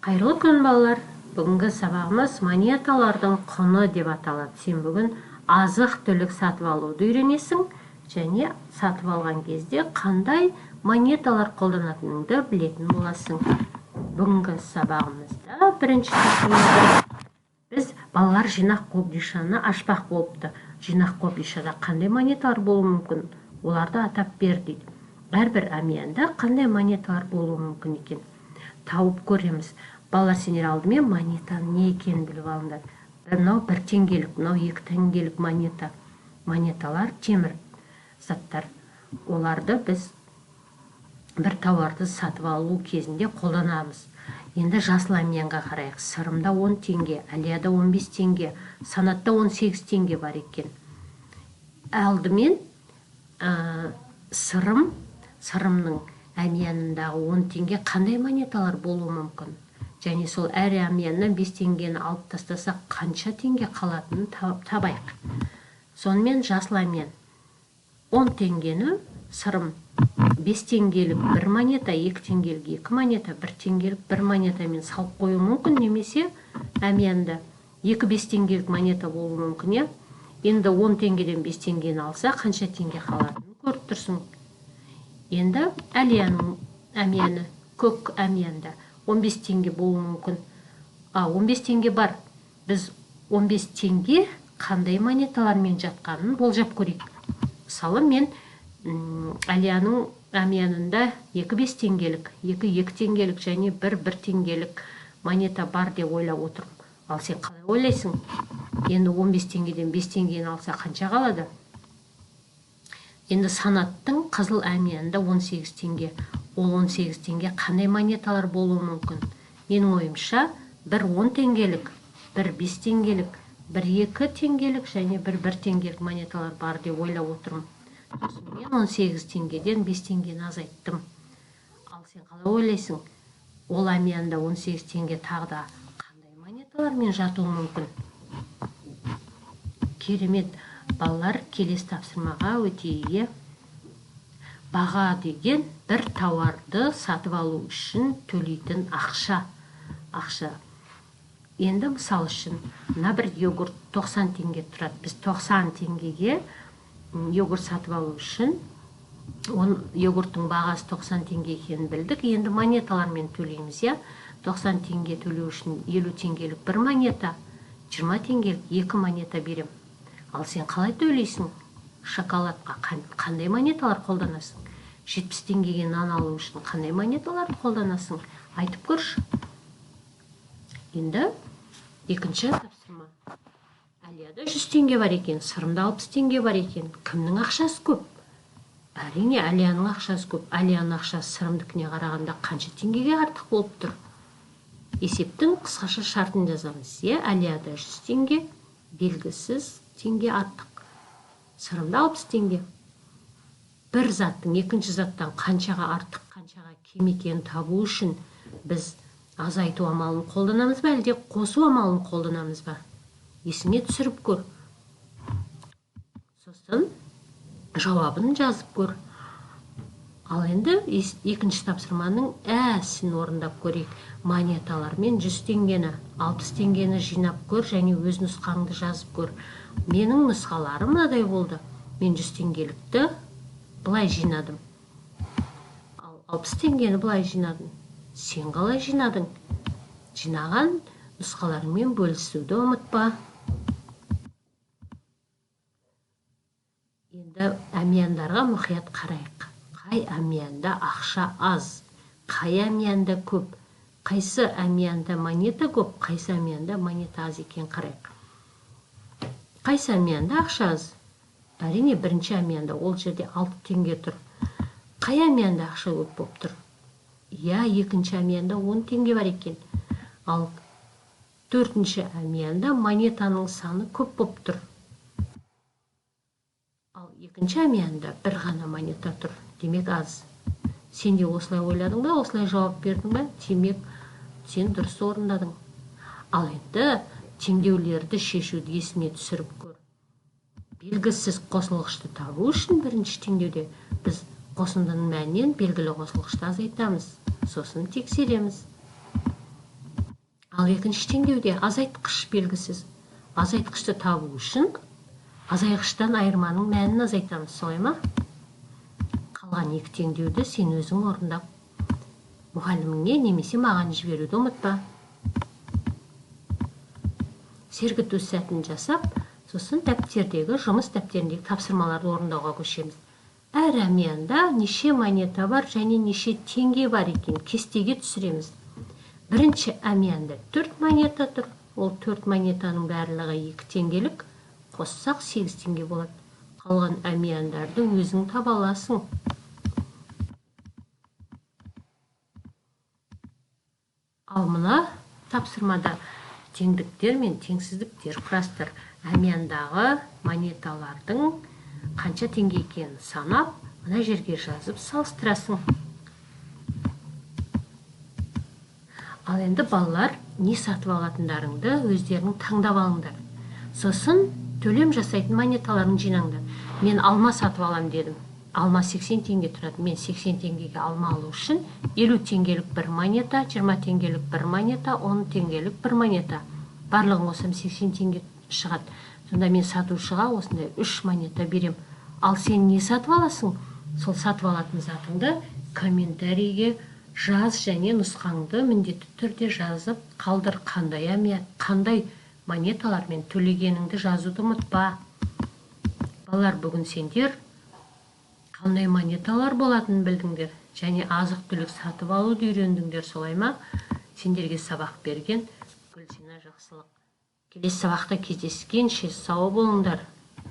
Қайырлы күн балалар. Бүгінгі сабағымыз монеталардың құны деп аталады. Сен бүгін азық-түлік сатып алуды үйренесің және сатып алған кезде қандай монеталар қолданатыныңды білетін боласың. Бүгінгі сабағымызда бірінші тақырыбымыз біз балалар жинақ қобдишаны ашпақ болыпты. Жинақ қобдишада қандай монеталар болуы мүмкін? Оларды атап бер дейді. Әрбір әмиянда қандай монеталар болуы мүмкін екен? Тауып көреміз. Балалар, сендер алдымен монетаның не екенін біліп алыңдар. Мынау 1 теңгелік, мынау 2 теңгелік монета. Монеталар темір заттар. Оларды біз бір тауарды сатып алу кезінде қолданамыз. Енді жасыл әмиянға қарайық. Сырымда 10 теңге, Әлияда 15 теңге, Санатта 18 теңге бар екен. Алдымен сырымның әмиянындағы 10 теңге қандай монеталар болуы мүмкін? Және сол әр әмияннан 5 теңгені алып тастасақ, қанша теңге қалатынын табайық. Сонымен жасыл әмиян 10 теңгені сырым 5 теңгелік 1 монета, 2 теңгелік 2 монета, 1 теңгелік 1 монетамен салып қою мүмкін, немесе әмиянда 2-5 теңгелік монета болуы мүмкін. Енді 10 теңгеден 5 теңгені алса, қанша теңге қалатынын көріп тұрсың. Енді Әлияның әмияны көк әмиянда 15 теңге болуы мүмкін. 15 теңге бар. Біз 15 теңге қандай монеталармен жатқанын болжап көрейік. Мысалы, мен Әлияның әмиянында 2-5 теңгелік, 2 теңгелік және 1 теңгелік монета бар деп ойлап отырмын. Ал сен қалай ойлайсың? Енді 15 теңгеден 5 теңгені алса қанша қалады? Енді санаттың қызыл әмиянында 18 теңге. Ол 18 теңге қандай монеталар болуы мүмкін? Менің ойымша, 1 10 теңгелік, 1 5 теңгелік, 1 2 теңгелік және 1 теңгелік монеталар бар деп ойлап отырмын. Сосын мен 18 теңгеден 5 теңгені азайттым. Ал сен қалай ойлайсың? Ол әмиянда 18 теңге тағда қандай монеталармен жатуы мүмкін? Керемет. Балалар, келесі тапсырмаға өтейік. Баға деген бір тауарды сатып алу үшін төлейтін ақша. Енді мысал үшін, мына бір йогурт 90 теңге тұрады. Біз 90 теңгеге йогурт сатып алу үшін, йогурттың бағасы 90 теңге екенін білдік. Енді монеталармен төлейміз. 90 теңге төлеу үшін 50 теңгелік 1 монета, 20 теңгелік 2 монета берем. Ал сен қалай төлейсің? Шоколадқа қандай монеталар қолданасың? 70 теңгеге нан алу үшін қандай монеталарды қолданасың? Айтып көрші. Енді екінші тапсырма. Әлияда 100 теңге бар екен, сырымда 60 теңге бар екен. Кімнің ақшасы көп? Әрине, Әлияның ақшасы көп. Әлияның ақшасы сырымдікіне қарағанда қанша теңгеге артық болып тұр? Есептің қысқаша шартын жазамыз. Әлияда 100 теңге, белгісіз теңге артық. Сырымда 60 теңге. Бір заттың екінші заттан қаншаға артық, қаншаға кем екенін табу үшін біз азайту амалын қолданамыз ба, әлде қосу амалын қолданамыз ба? Есіңе түсіріп көр. Сосын жауабын жазып көр. Ал енді екінші тапсырманың әсін орындап көрейік. Монеталармен 100 теңгені, 60 теңгені жинап көр және өз нұсқаңды жазып көр. Менің нұсқаларым мынадай болды. Мен 100 теңгелікті былай жинадым. Ал 60 теңгені былай жинадым. Сен қалай жинадың? Жинаған нұсқаларыңмен бөлісуді ұмытпа. Енді әмияндарға мұқият қарайық. Қай әмиянда ақша аз? Қай әмиянда көп? Қайсы әмиянда монета көп? Қайсы әмиянда монета аз екен қарайық. Қайсы әмиянда ақша аз? Әрине, бірінші әмиянда, ол жерде 6 теңге тұр. Қай әмиянда ақша көп болып тұр? Екінші әмиянда 10 теңге бар екен. Ал төртінші әмиянда монетаның саны көп болып тұр. Ал екінші әмиянда бір ғана монета тұр. Демек аз. Сен де осылай ойладың ба, осылай жауап бердің ба? Демек, сен дұрыс орындадың. Ал енді теңдеулерді шешуді есіне түсіріп көр. Белгісіз қосылғышты табу үшін бірінші теңдеуде біз қосындының мәнінен белгілі қосылғышты азайтамыз. Сосын тексереміз. Ал екінші теңдеуде азайтқыш белгісіз. Азайтқышты табу үшін азайғыштан айырманың мәнін азайтамыз, солай ма? Қалған екі теңдеуді сен өзің орындап, мұғаліміңе немесе маған жіберуді ұмытпа. Сергіту сәтін жасап, сосын дәптердегі, жұмыс дәптеріндегі тапсырмаларды орындауға көшеміз. Әр әмиянда неше монета бар және неше теңге бар екен кестеге түсіреміз. Бірінші әмиянда 4 монета тұр. Ол 4 монетаның барлығы 2 теңгелік, қоссақ 8 теңге болады. Қалған әмияндарды өзің таба аласың. Ал мына тапсырмада теңдіктер мен теңсіздіктер құрастыр. Әмияндағы монеталардың қанша теңге екенін санап, мына жерге жазып салыстырасың. Ал енді балалар не сатып алатындарыңды өздерің таңдап алыңдар. Сосын төлем жасайтын монеталарын жинаңдар. Мен алма сатып алам дедім. Алма 80 теңге тұрады. Мен 80 теңгеге алма алу үшін 50 теңгелік бір монета, 20 теңгелік бір монета, 10 теңгелік бір монета. Барлығын қосам 80 теңге шығады. Сонда мен сатушыға осындай 3 монета берем. Ал сен не сатып аласың? Сол сатып алатын затыңды комментарийге жаз және нұсқаңды міндетті түрде жазып қалдыр. Қандай монеталармен төлегеніңді жазуды ұмытпа. Балалар, бүгін сендер қандай монеталар болатынын білдіңдер және азық-түлік сатып алуды үйрендіңдер, солай ма? Сендерге сабақ берген Гүлсина Жақсылық. Келесі сабақта кездескенше сау болыңдар.